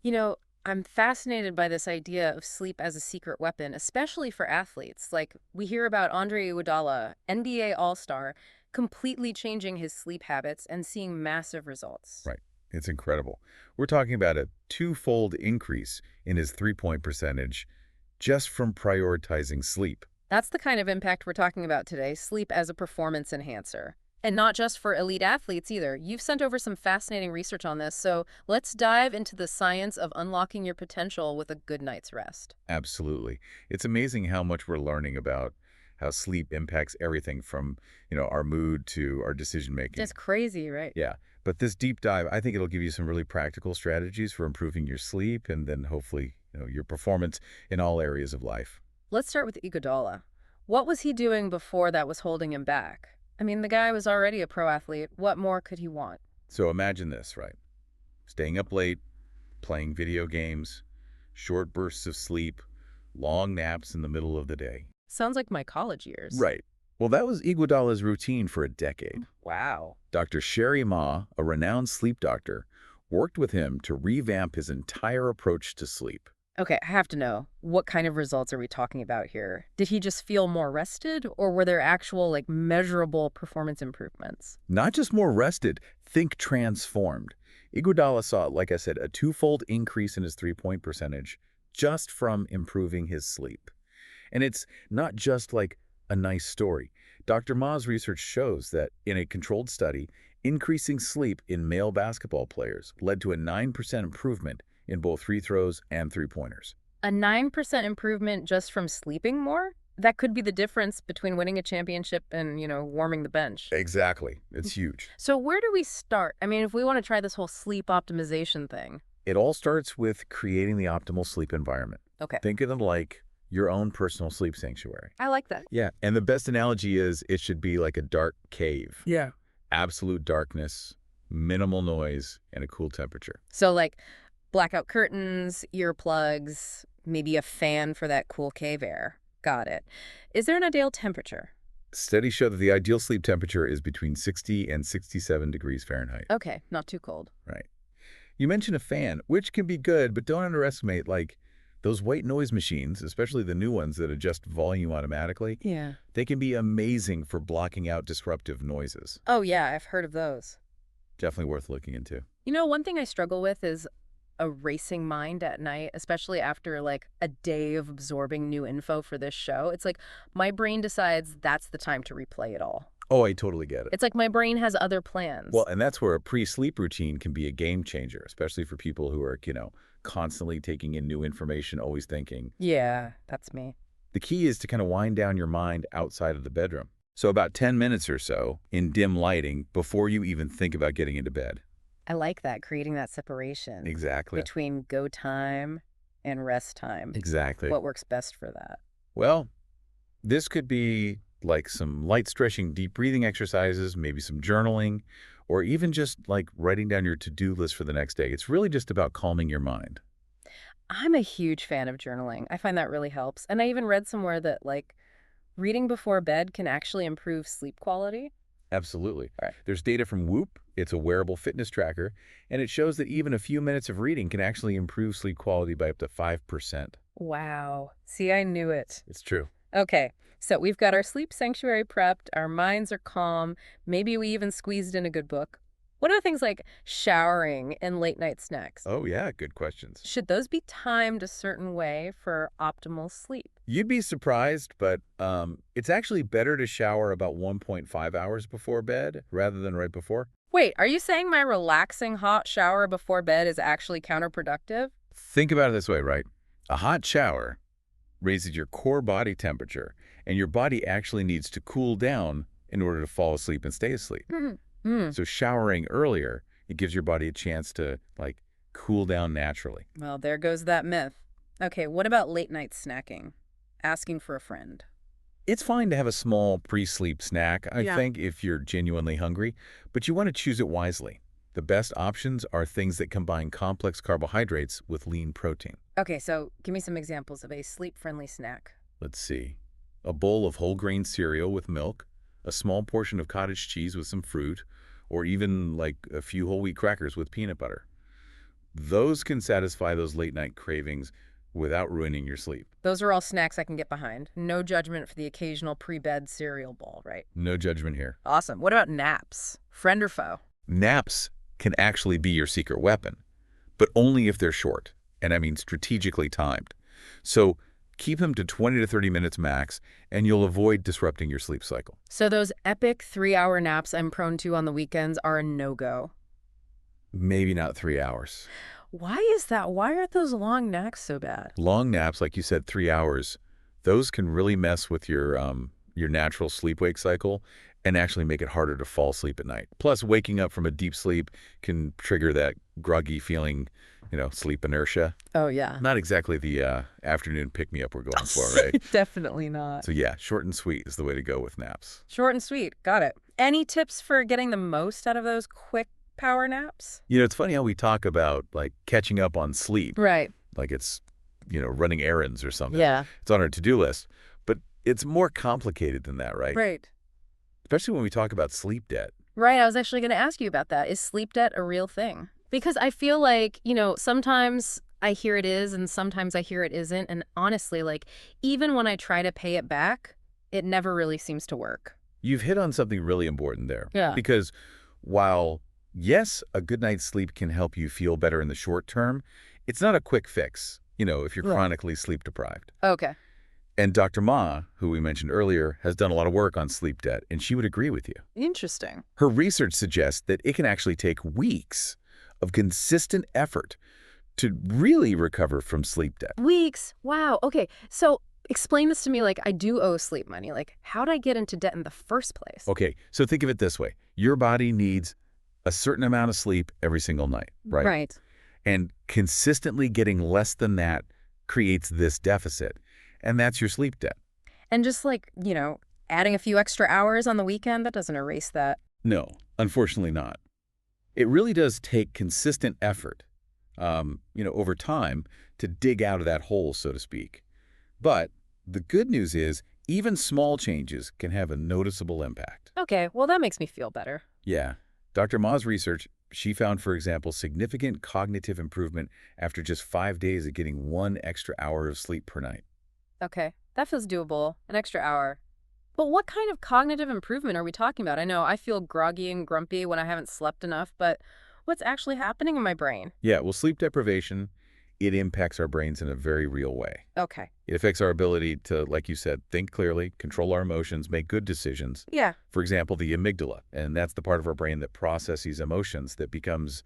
You know, I'm fascinated by this idea of sleep as a secret weapon, especially for athletes. Like, we hear about Andre Iguodala, NBA All-Star, completely changing his sleep habits and seeing massive results. Right. It's incredible. We're talking about a twofold increase in his three-point percentage just from prioritizing sleep. That's the kind of impact we're talking about today, sleep as a performance enhancer. And not just for elite athletes either. You've sent over some fascinating research on this, so let's dive into the science of unlocking your potential with a good night's rest. Absolutely. It's amazing how much we're learning about how sleep impacts everything from, our mood to our decision making. Just crazy, right? Yeah. But this deep dive, I think it'll give you some really practical strategies for improving your sleep and then hopefully, your performance in all areas of life. Let's start with Iguodala. What was he doing before that was holding him back? I mean, the guy was already a pro athlete. What more could he want? So imagine this, right? Staying up late, playing video games, short bursts of sleep, long naps in the middle of the day. Sounds like my college years. Right. Well, that was Iguodala's routine for a decade. Wow. Dr. Sherry Ma, a renowned sleep doctor, worked with him to revamp his entire approach to sleep. Okay, I have to know, what kind of results are we talking about here? Did he just feel more rested, or were there actual, like, measurable performance improvements? Not just more rested, think transformed. Iguodala saw, like I said, a twofold increase in his three-point percentage just from improving his sleep. And it's not just like a nice story. Dr. Ma's research shows that in a controlled study, increasing sleep in male basketball players led to a 9% improvement in both free throws and three-pointers. A 9% improvement just from sleeping more? That could be the difference between winning a championship and, warming the bench. Exactly. It's huge. So where do we start? I mean, if we want to try this whole sleep optimization thing. It all starts with creating the optimal sleep environment. Okay. Think of it like your own personal sleep sanctuary. I like that. Yeah, and the best analogy is it should be like a dark cave. Yeah. Absolute darkness, minimal noise, and a cool temperature. So, like, blackout curtains, earplugs, maybe a fan for that cool cave air. Got it. Is there an ideal temperature? Studies show that the ideal sleep temperature is between 60 and 67 degrees Fahrenheit. Okay, not too cold. Right. You mentioned a fan, which can be good, but don't underestimate, like, those white noise machines, especially the new ones that adjust volume automatically. Yeah. They can be amazing for blocking out disruptive noises. Oh, yeah, I've heard of those. Definitely worth looking into. One thing I struggle with is a racing mind at night, especially after like a day of absorbing new info for this show. It's like my brain decides that's the time to replay it all. Oh, I totally get it. It's like my brain has other Well, plans. and that's where a pre-sleep routine can be a game changer, especially for people who are, constantly taking in new information, always thinking. Yeah, that's me. The key is to kind of wind down your mind outside of the bedroom. So about 10 minutes or so in dim lighting before you even think about getting into bed. I like that, creating that separation Exactly. between go time and rest time. Exactly. What works best for that? Well, this could be like some light stretching, deep breathing exercises, maybe some journaling, or even just like writing down your to-do list for the next day. It's really just about calming your mind. I'm a huge fan of journaling. I find that really helps. And I even read somewhere that, like, reading before bed can actually improve sleep quality. Absolutely. All right. There's data from Whoop. It's a wearable fitness tracker, and it shows that even a few minutes of reading can actually improve sleep quality by up to 5%. Wow. See, I knew it. It's true. Okay, so we've got our sleep sanctuary prepped, our minds are calm, maybe we even squeezed in a good book. What are things like showering and late night snacks? Oh, yeah, good questions. Should those be timed a certain way for optimal sleep? You'd be surprised, but it's actually better to shower about 1.5 hours before bed rather than right before. Wait, are you saying my relaxing hot shower before bed is actually counterproductive? Think about it this way, right? A hot shower raises your core body temperature, and your body actually needs to cool down in order to fall asleep and stay asleep. Hmm. So showering earlier, it gives your body a chance to, like, cool down naturally. Well, there goes that myth. Okay, what about late night snacking? Asking for a friend. It's fine to have a small pre-sleep snack, I Yeah. think, if you're genuinely hungry, but you want to choose it wisely. The best options are things that combine complex carbohydrates with lean protein. Okay, so give me some examples of a sleep-friendly snack. Let's see. A bowl of whole grain cereal with milk, a small portion of cottage cheese with some fruit, or even like a few whole wheat crackers with peanut butter. Those can satisfy those late-night cravings without ruining your sleep. Those are all snacks I can get behind. No judgment for the occasional pre-bed cereal bowl, right? No judgment here. Awesome. What about naps? Friend or foe? Naps can actually be your secret weapon, but only if they're short, and I mean strategically timed. So keep them to 20 to 30 minutes max, and you'll avoid disrupting your sleep cycle. So those epic 3-hour naps I'm prone to on the weekends are a no-go. Maybe not 3 hours. Why is that? Why are those long naps so bad? Long naps, like you said, 3 hours, those can really mess with your natural sleep-wake cycle and actually make it harder to fall asleep at night. Plus, waking up from a deep sleep can trigger that groggy feeling, sleep inertia. Oh, yeah. Not exactly the afternoon pick-me-up we're going for, right? Definitely not. So yeah, short and sweet is the way to go with naps. Short and sweet. Got it. Any tips for getting the most out of those quick power naps? It's funny how we talk about, like, catching up on sleep. Right. Like it's, running errands or something. Yeah. It's on our to-do list. But it's more complicated than that, right? Right. Especially when we talk about sleep debt. Right. I was actually going to ask you about that. Is sleep debt a real thing? Because I feel like, sometimes I hear it is and sometimes I hear it isn't. And honestly, like, even when I try to pay it back, it never really seems to work. You've hit on something really important there. Yeah. Because while, yes, a good night's sleep can help you feel better in the short term, it's not a quick fix, if you're Right. chronically sleep deprived. Okay. And Dr. Ma, who we mentioned earlier, has done a lot of work on sleep debt, and she would agree with you. Interesting. Her research suggests that it can actually take weeks of consistent effort to really recover from sleep debt. Weeks. Wow. Okay. So explain this to me. Like, I do owe sleep money. Like, how'd I get into debt in the first place? Okay, so think of it this way. Your body needs a certain amount of sleep every single night, right? Right. And consistently getting less than that creates this deficit, and that's your sleep debt. And just like, adding a few extra hours on the weekend, that doesn't erase that. No, unfortunately not. It really does take consistent effort, over time to dig out of that hole, so to speak. But the good news is even small changes can have a noticeable impact. Okay. Well, that makes me feel better. Yeah. Dr. Ma's research, she found, for example, significant cognitive improvement after just 5 days of getting 1 extra hour of sleep per night. Okay. That feels doable. An extra hour. But what kind of cognitive improvement are we talking about? I know I feel groggy and grumpy when I haven't slept enough, but what's actually happening in my brain? Yeah, well, sleep deprivation, it impacts our brains in a very real way. Okay. It affects our ability to, like you said, think clearly, control our emotions, make good decisions. Yeah. For example, the amygdala, and that's the part of our brain that processes emotions that becomes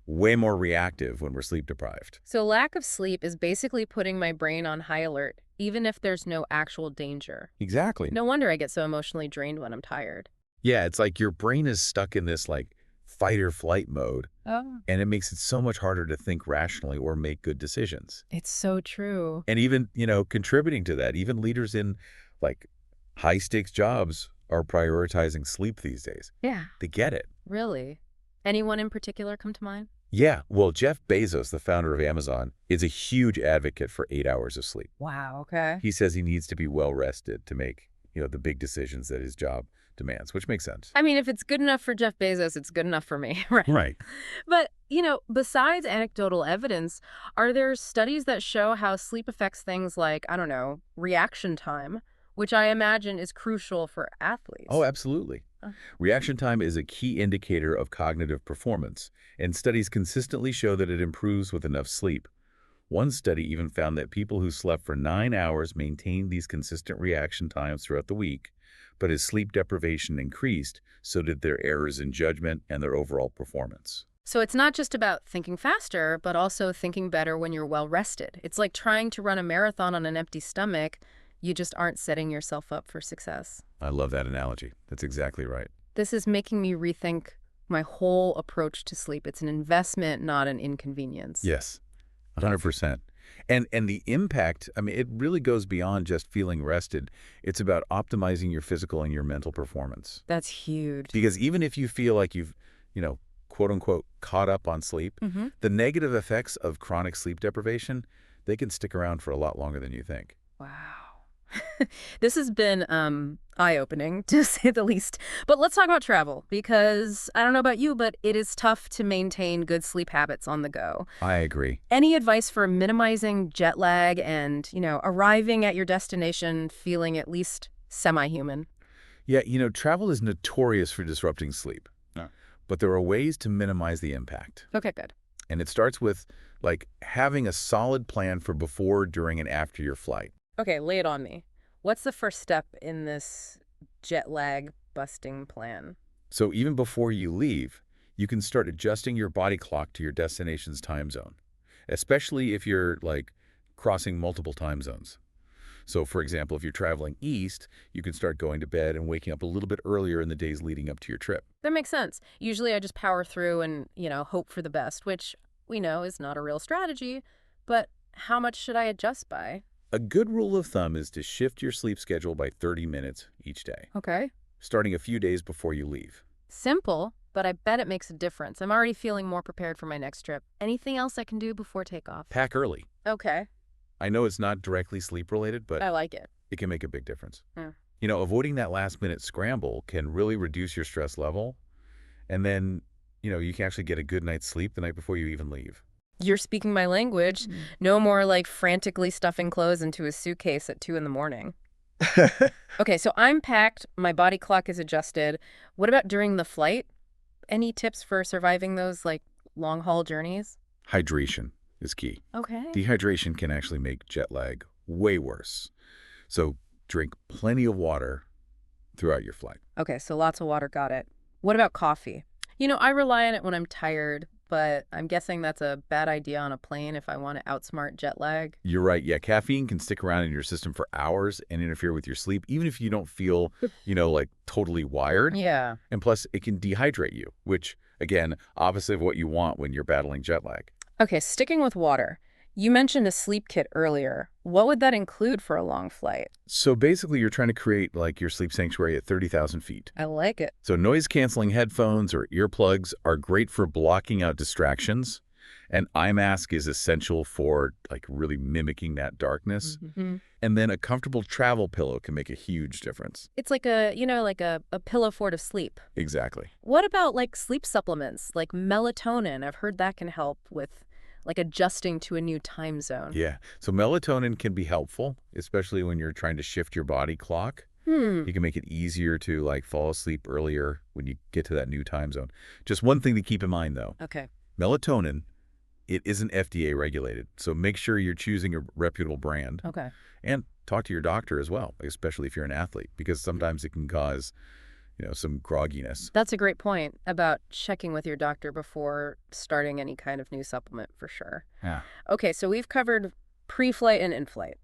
way more reactive when we're sleep deprived. So lack of sleep is basically putting my brain on high alert, even if there's no actual danger. Exactly. No wonder I get so emotionally drained when I'm tired. Yeah, it's like your brain is stuck in this, like, fight or flight mode, Oh. and it makes it so much harder to think rationally or make good decisions. It's so true. And even, contributing to that, even leaders in, like, high-stakes jobs are prioritizing sleep these days. Yeah. They get it. Really? Anyone in particular come to mind? Yeah, well, Jeff Bezos, the founder of Amazon, is a huge advocate for 8 hours of sleep. Wow, okay. He says he needs to be well-rested to make, the big decisions that his job demands, which makes sense. I mean, if it's good enough for Jeff Bezos, it's good enough for me, right? Right. But, besides anecdotal evidence, are there studies that show how sleep affects things like, I don't know, reaction time, which I imagine is crucial for athletes? Oh, absolutely. Reaction time is a key indicator of cognitive performance, and studies consistently show that it improves with enough sleep. One study even found that people who slept for 9 hours maintained these consistent reaction times throughout the week, but as sleep deprivation increased, so did their errors in judgment and their overall performance. So it's not just about thinking faster, but also thinking better when you're well rested. It's like trying to run a marathon on an empty stomach. You just aren't setting yourself up for success. I love that analogy. That's exactly right. This is making me rethink my whole approach to sleep. It's an investment, not an inconvenience. Yes, 100%. And the impact, I mean, it really goes beyond just feeling rested. It's about optimizing your physical and your mental performance. That's huge. Because even if you feel like you've, quote unquote, caught up on sleep, the negative effects of chronic sleep deprivation, they can stick around for a lot longer than you think. Wow. This has been eye-opening, to say the least. But let's talk about travel, because I don't know about you, but it is tough to maintain good sleep habits on the go. I agree. Any advice for minimizing jet lag and, arriving at your destination feeling at least semi-human? Yeah, travel is notorious for disrupting sleep. Yeah. But there are ways to minimize the impact. Okay, good. And it starts with, like, having a solid plan for before, during, and after your flight. Okay, lay it on me. What's the first step in this jet lag busting plan? So even before you leave, you can start adjusting your body clock to your destination's time zone, especially if you're, like, crossing multiple time zones. So, for example, if you're traveling east, you can start going to bed and waking up a little bit earlier in the days leading up to your trip. That makes sense. Usually I just power through and, hope for the best, which we know is not a real strategy. But how much should I adjust by? A good rule of thumb is to shift your sleep schedule by 30 minutes each day, Okay. starting a few days before you leave. Simple, but I bet it makes a difference. I'm already feeling more prepared for my next trip. Anything else I can do before takeoff? Pack early. Okay. I know it's not directly sleep-related, but I like it. it can make a big difference. Hmm. Avoiding that last-minute scramble can really reduce your stress level, and then, you can actually get a good night's sleep the night before you even leave. You're speaking my language. No more like frantically stuffing clothes into a suitcase at 2 in the morning. Okay, so I'm packed. My body clock is adjusted. What about during the flight? Any tips for surviving those like long haul journeys? Hydration is key. Okay. Dehydration can actually make jet lag way worse. So drink plenty of water throughout your flight. Okay, so lots of water, got it. What about coffee? I rely on it when I'm tired, but I'm guessing that's a bad idea on a plane if I want to outsmart jet lag. You're right. Yeah, caffeine can stick around in your system for hours and interfere with your sleep, even if you don't feel, like totally wired. Yeah. And plus, it can dehydrate you, which, again, opposite of what you want when you're battling jet lag. Okay, sticking with water. You mentioned a sleep kit earlier. What would that include for a long flight? So basically, you're trying to create, like, your sleep sanctuary at 30,000 feet. I like it. So noise-canceling headphones or earplugs are great for blocking out distractions. And eye mask is essential for, like, really mimicking that darkness. Mm-hmm. And then a comfortable travel pillow can make a huge difference. It's like a pillow fort of sleep. Exactly. What about like sleep supplements, like melatonin? I've heard that can help with like adjusting to a new time zone. Yeah. So melatonin can be helpful, especially when you're trying to shift your body clock. Hmm. It can make it easier to, like, fall asleep earlier when you get to that new time zone. Just one thing to keep in mind, though. Okay. Melatonin, it isn't FDA regulated, so make sure you're choosing a reputable brand. Okay. And talk to your doctor as well, especially if you're an athlete, because sometimes it can cause, some grogginess. That's a great point about checking with your doctor before starting any kind of new supplement for sure. Yeah. Okay, so we've covered pre-flight and in-flight.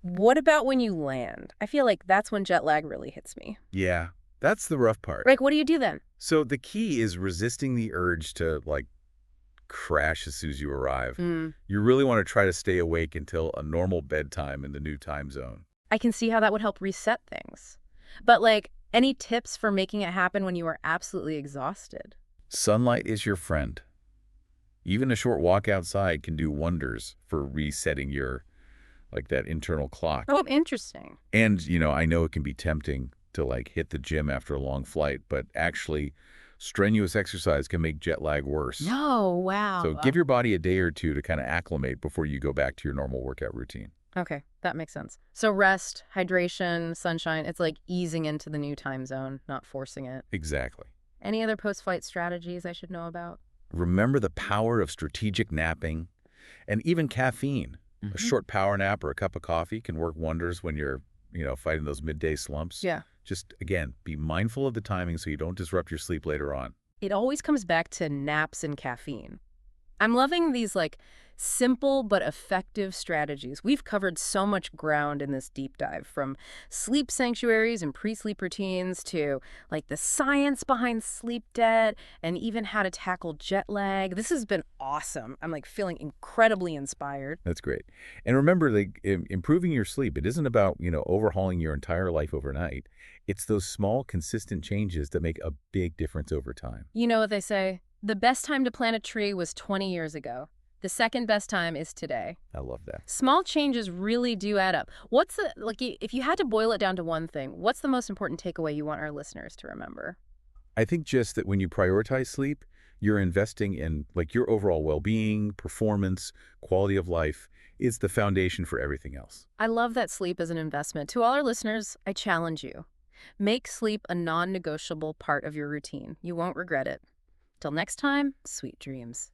What about when you land? I feel like that's when jet lag really hits me. Yeah, that's the rough part. Like, what do you do then? So the key is resisting the urge to, like, crash as soon as you arrive. Mm. You really want to try to stay awake until a normal bedtime in the new time zone. I can see how that would help reset things. But like, any tips for making it happen when you are absolutely exhausted? Sunlight is your friend. Even a short walk outside can do wonders for resetting your, like, that internal clock. Oh, interesting. And, I know it can be tempting to, like, hit the gym after a long flight, but actually strenuous exercise can make jet lag worse. No, wow. So give your body a day or two to kind of acclimate before you go back to your normal workout routine. Okay, that makes sense. So rest, hydration, sunshine, it's like easing into the new time zone, not forcing it. Exactly. Any other post-flight strategies I should know about? Remember the power of strategic napping and even caffeine. A short power nap or a cup of coffee can work wonders when you're, fighting those midday slumps. Yeah. Just, again, be mindful of the timing so you don't disrupt your sleep later on. It always comes back to naps and caffeine. I'm loving these like simple but effective strategies. We've covered so much ground in this deep dive, from sleep sanctuaries and pre-sleep routines to like the science behind sleep debt and even how to tackle jet lag. This has been awesome. I'm like feeling incredibly inspired. That's great. And remember, like, improving your sleep, it isn't about, overhauling your entire life overnight. It's those small, consistent changes that make a big difference over time. You know what they say? The best time to plant a tree was 20 years ago. The second best time is today. I love that. Small changes really do add up. If you had to boil it down to one thing, what's the most important takeaway you want our listeners to remember? I think just that when you prioritize sleep, you're investing in like your overall well-being, performance, quality of life is the foundation for everything else. I love that sleep is an investment. To all our listeners, I challenge you. Make sleep a non-negotiable part of your routine. You won't regret it. Till next time, sweet dreams.